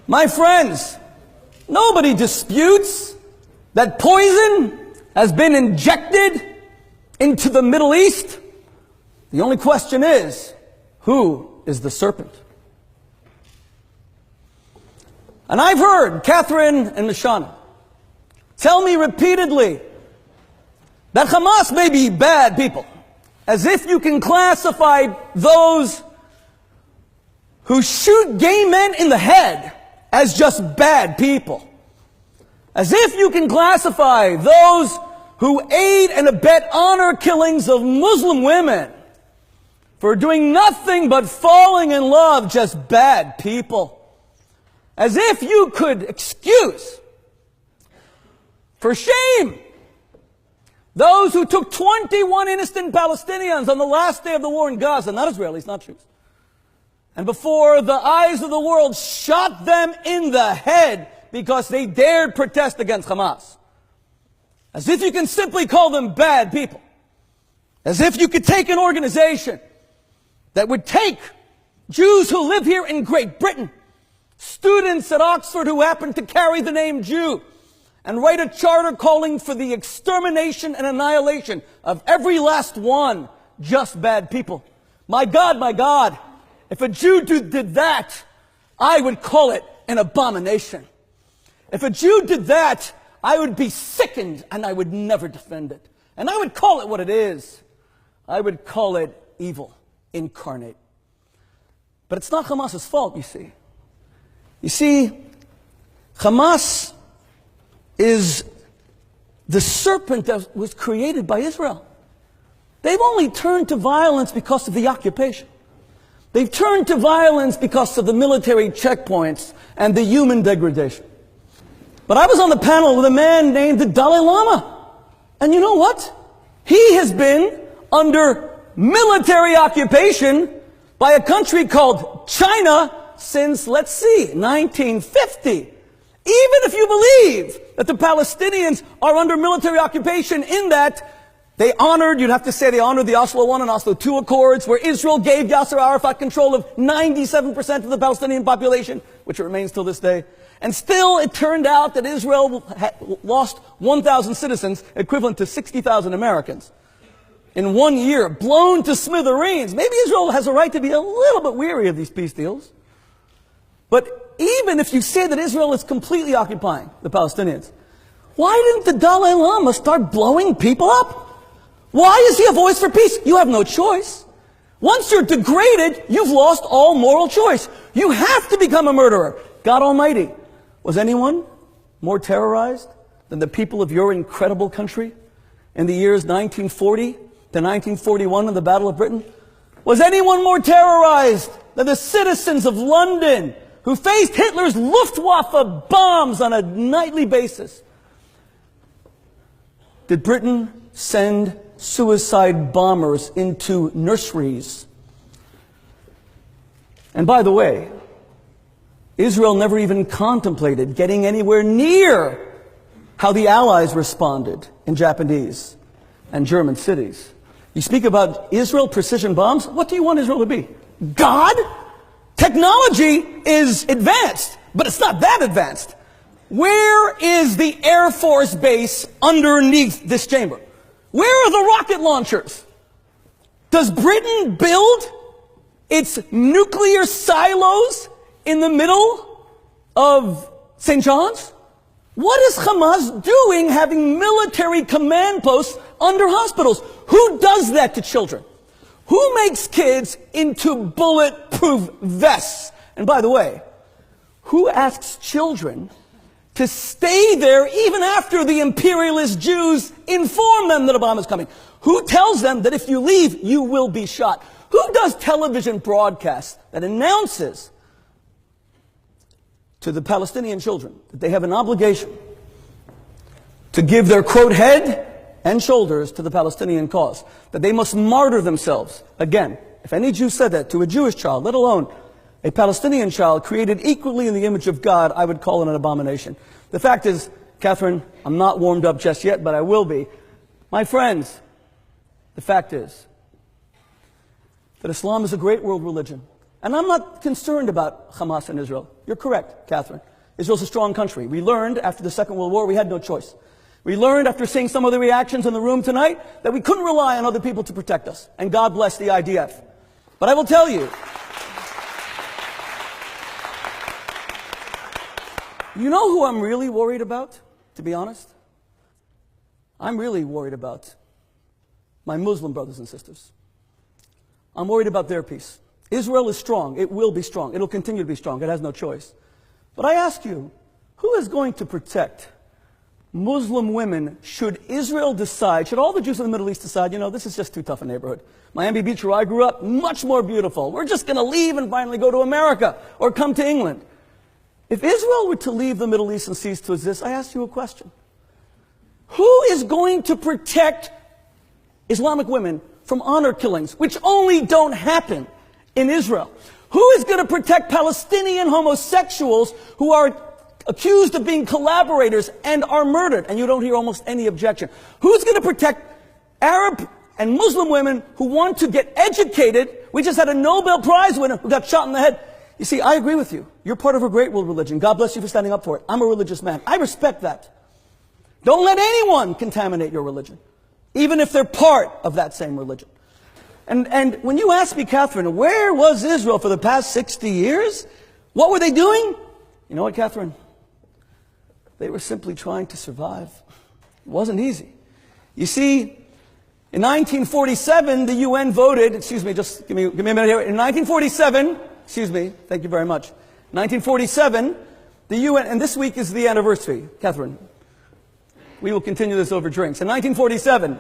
My friends, nobody disputes that poison has been injected into the Middle East. The only question is, who is the serpent? And I've heard Catherine and Mishana tell me repeatedly that Hamas may be bad people, as if you can classify those who shoot gay men in the head as just bad people. As if you can classify those who aid and abet honor killings of Muslim women for doing nothing but falling in love, just bad people. As if you could excuse, for shame, those who took 21 innocent Palestinians on the last day of the war in Gaza, not Israelis, not Jews, and before the eyes of the world shot them in the head because they dared protest against Hamas. As if you can simply call them bad people. As if you could take an organization that would take Jews who live here in Great Britain, students at Oxford who happen to carry the name Jew, and write a charter calling for the extermination and annihilation of every last one, just bad people. My God, if a Jew did that, I would call it an abomination. If a Jew did that, I would be sickened and I would never defend it. And I would call it what it is. I would call it evil incarnate. But it's not Hamas's fault, you see. You see, Hamas is the serpent that was created by Israel. They've only turned to violence because of the occupation. They've turned to violence because of the military checkpoints and the human degradation. But I was on the panel with a man named the Dalai Lama. And you know what? He has been under military occupation by a country called China since, 1950. Even if you believe that the Palestinians are under military occupation, in that they honored the Oslo I and Oslo II Accords, where Israel gave Yasser Arafat control of 97% of the Palestinian population, which it remains till this day. And still, it turned out that Israel had lost 1,000 citizens, equivalent to 60,000 Americans, in 1 year, blown to smithereens. Maybe Israel has a right to be a little bit weary of these peace deals. But even if you say that Israel is completely occupying the Palestinians, why didn't the Dalai Lama start blowing people up? Why is he a voice for peace? You have no choice. Once you're degraded, you've lost all moral choice. You have to become a murderer. God Almighty, was anyone more terrorized than the people of your incredible country in the years 1940 to 1941 in the Battle of Britain? Was anyone more terrorized than the citizens of London who faced Hitler's Luftwaffe bombs on a nightly basis? Did Britain send suicide bombers into nurseries? And by the way, Israel never even contemplated getting anywhere near how the Allies responded in Japanese and German cities. You speak about Israel precision bombs. What do you want Israel to be? God? Technology is advanced, but it's not that advanced. Where is the Air Force base underneath this chamber? Where are the rocket launchers? Does Britain build its nuclear silos in the middle of St. John's? What is Hamas doing having military command posts under hospitals? Who does that to children? Who makes kids into bulletproof vests? And by the way, who asks children to stay there even after the imperialist Jews inform them that a bomb is coming? Who tells them that if you leave, you will be shot? Who does television broadcasts that announces to the Palestinian children that they have an obligation to give their, quote, head and shoulders to the Palestinian cause, that they must martyr themselves? Again, if any Jew said that to a Jewish child, let alone a Palestinian child created equally in the image of God, I would call it an abomination. The fact is, Catherine, I'm not warmed up just yet, but I will be. My friends, the fact is that Islam is a great world religion. And I'm not concerned about Hamas and Israel. You're correct, Catherine. Israel's a strong country. We learned after the Second World War we had no choice. We learned after seeing some of the reactions in the room tonight that we couldn't rely on other people to protect us. And God bless the IDF. But I will tell you, you know who I'm really worried about, to be honest? I'm really worried about my Muslim brothers and sisters. I'm worried about their peace. Israel is strong. It will be strong. It'll continue to be strong. It has no choice. But I ask you, who is going to protect Muslim women should Israel decide, should all the Jews in the Middle East decide, this is just too tough a neighborhood. Miami Beach, where I grew up, much more beautiful. We're just going to leave and finally go to America or come to England. If Israel were to leave the Middle East and cease to exist, I ask you a question. Who is going to protect Islamic women from honor killings, which only don't happen in Israel? Who is going to protect Palestinian homosexuals who are accused of being collaborators and are murdered? And you don't hear almost any objection. Who's going to protect Arab and Muslim women who want to get educated? We just had a Nobel Prize winner who got shot in the head. You see, I agree with you. You're part of a great world religion. God bless you for standing up for it. I'm a religious man. I respect that. Don't let anyone contaminate your religion, even if they're part of that same religion. And when you ask me, Catherine, where was Israel for the past 60 years? What were they doing? You know what, Catherine? They were simply trying to survive. It wasn't easy. You see, in 1947, the UN voted, excuse me, just give me a minute here. In 1947, excuse me, thank you very much. 1947, the UN, and this week is the anniversary, Catherine. We will continue this over drinks. In 1947,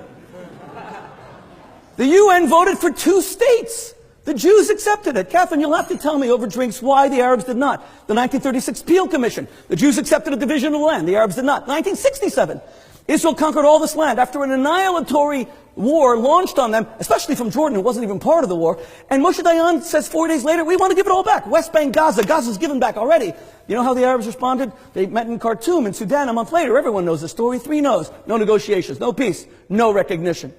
the UN voted for 2 states. The Jews accepted it. Catherine, you'll have to tell me over drinks why the Arabs did not. The 1936 Peel Commission. The Jews accepted a division of the land. The Arabs did not. 1967, Israel conquered all this land after an annihilatory war launched on them, especially from Jordan, who wasn't even part of the war. And Moshe Dayan says 4 days later, we want to give it all back. West Bank, Gaza. Gaza's given back already. You know how the Arabs responded? They met in Khartoum in Sudan a month later. Everyone knows the story. 3 no's. No negotiations. No peace. No recognition.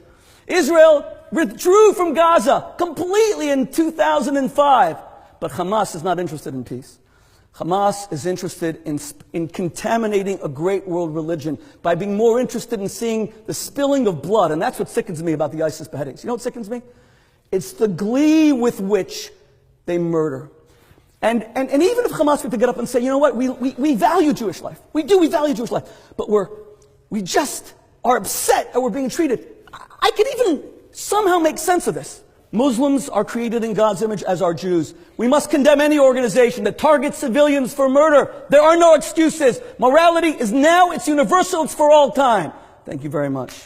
Israel withdrew from Gaza completely in 2005. But Hamas is not interested in peace. Hamas is interested in contaminating a great world religion by being more interested in seeing the spilling of blood. And that's what sickens me about the ISIS beheadings. You know what sickens me? It's the glee with which they murder. And even if Hamas were to get up and say, you know what, we value Jewish life. We value Jewish life. But we just are upset that we're being treated. I could even somehow make sense of this. Muslims are created in God's image, as are Jews. We must condemn any organization that targets civilians for murder. There are no excuses. Morality is now, it's universal, it's for all time. Thank you very much.